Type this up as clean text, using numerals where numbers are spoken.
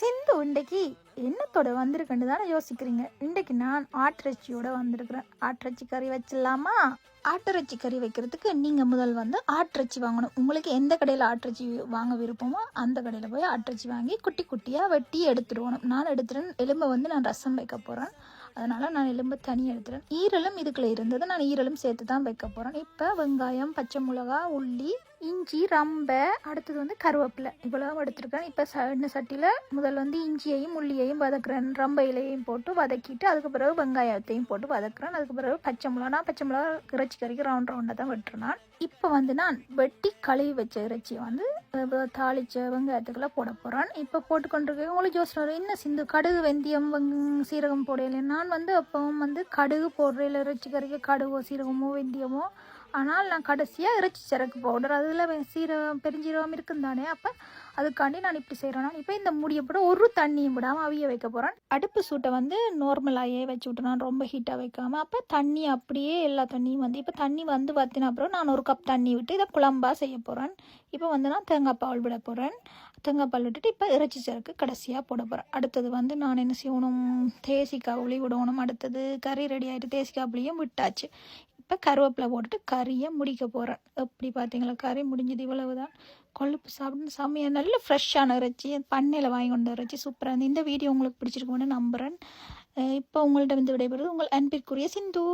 சிந்து இன்றைக்கு என்னத்தோட வந்திருக்குன்னு தானே யோசிக்கிறீங்க. இன்றைக்கு நான் ஆட்டிறைச்சியோட வந்திருக்கிறேன். ஆட்டிறைச்சி கறி வச்சிடலாமா? ஆட்டிறைச்சி கறி வைக்கிறதுக்கு நீங்கள் முதல் ஆட்டிறைச்சி வாங்கணும். உங்களுக்கு எந்த கடையில் ஆட்டிறைச்சி வாங்க விருப்பமோ அந்த கடையில் போய் ஆட்டிறைச்சி வாங்கி குட்டி குட்டியாக வெட்டி எடுத்துடுவோம். நான் எடுத்துட்டேன். எலும்பை நான் ரசம் வைக்க போகிறேன். அதனால் நான் எலும்பு தனியாக எடுத்துட்டேன். ஈரலும் இதுக்குள்ளே இருந்தது. நான் ஈரலும் சேர்த்து தான் வைக்க போகிறேன். இப்போ வெங்காயம், பச்சை மிளகா, உள்ளி, இஞ்சி, ரம்பை, அடுத்தது கருவேப்பிலை இவ்வளோ எடுத்துருக்கேன். இப்போ எண்ணெய் சட்டியில் முதல் இஞ்சியையும் உள்ளியையும் வதக்குறேன். ரம்பை இலையையும் போட்டு வதக்கிட்டு அதுக்கு பிறகு வெங்காயத்தையும் போட்டு வதக்குறேன். அதுக்கு பிறகு பச்சை மிளகா இறைச்சி கறிக்கு ரவுண்டாக தான் வெட்டுறேன். இப்போ நான் வெட்டி கழுவி வச்ச இறைச்சியை தாளிச்ச வெங்காயத்துக்கெல்லாம் போட போகிறேன். இப்போ போட்டுக்கொண்டிருக்கேன். உங்களுக்கு யோசனை என்ன சிந்து கடுகு, வெந்தயம், சீரகம் போடையில. நான் அப்பவும் கடுகு போடுறேன். இறைச்சி கறிக்கு கடுகோ சீரகமோ வெந்தயமோ. ஆனால் நான் கடைசியாக இறைச்சி சரக்கு பவுடர் அதில் பெருஞ்சீரகம் இருக்கும் தானே. அப்போ அதுக்காண்டி நான் இப்படி செய்கிறேன். நான் இப்போ இந்த முடியை போட ஒரு தண்ணியும் விடாமல் அவிய வைக்க போகிறேன். அடுப்பு சூட்டை நார்மலாகவே வச்சு விட்டு நான் ரொம்ப ஹீட்டாக வைக்காமல். அப்போ தண்ணி அப்படியே எல்லா தண்ணியும் இப்போ தண்ணி வற்றின அப்புறம் நான் ஒரு கப் தண்ணி விட்டு இதை குழம்பாக செய்ய போகிறேன். இப்போ நான் தேங்காய் பால் விட போகிறேன். தேங்காய் பால் விட்டுட்டு இப்போ இறைச்சி சரக்கு கடைசியாக போட போகிறேன். அடுத்தது நான் என்ன செய்யணும், தேசிக்காய் புளி விடணும். அடுத்தது கறி ரெடி ஆகிட்டு தேசிக்காய் புளியும் விட்டாச்சு. இப்போ கருவேப்பிலை போட்டுட்டு கறியை முடிக்க போகிறேன். எப்படி பார்த்தீங்களா, கறி முடிஞ்சது. இவ்வளவு தான். கொழுப்பு சாப்பிட்டு செம்மையாக நல்ல ஃப்ரெஷ்ஷான இறைச்சி, பண்ணையில் வாங்கி கொண்ட இறைச்சி சூப்பராக இருந்து. இந்த வீடியோ உங்களுக்கு பிடிச்சிருக்கோன்னு நம்புகிறேன். இப்போ உங்கள்கிட்ட விடைபெறுவது உங்கள் அன்பிற்குரிய சிந்து.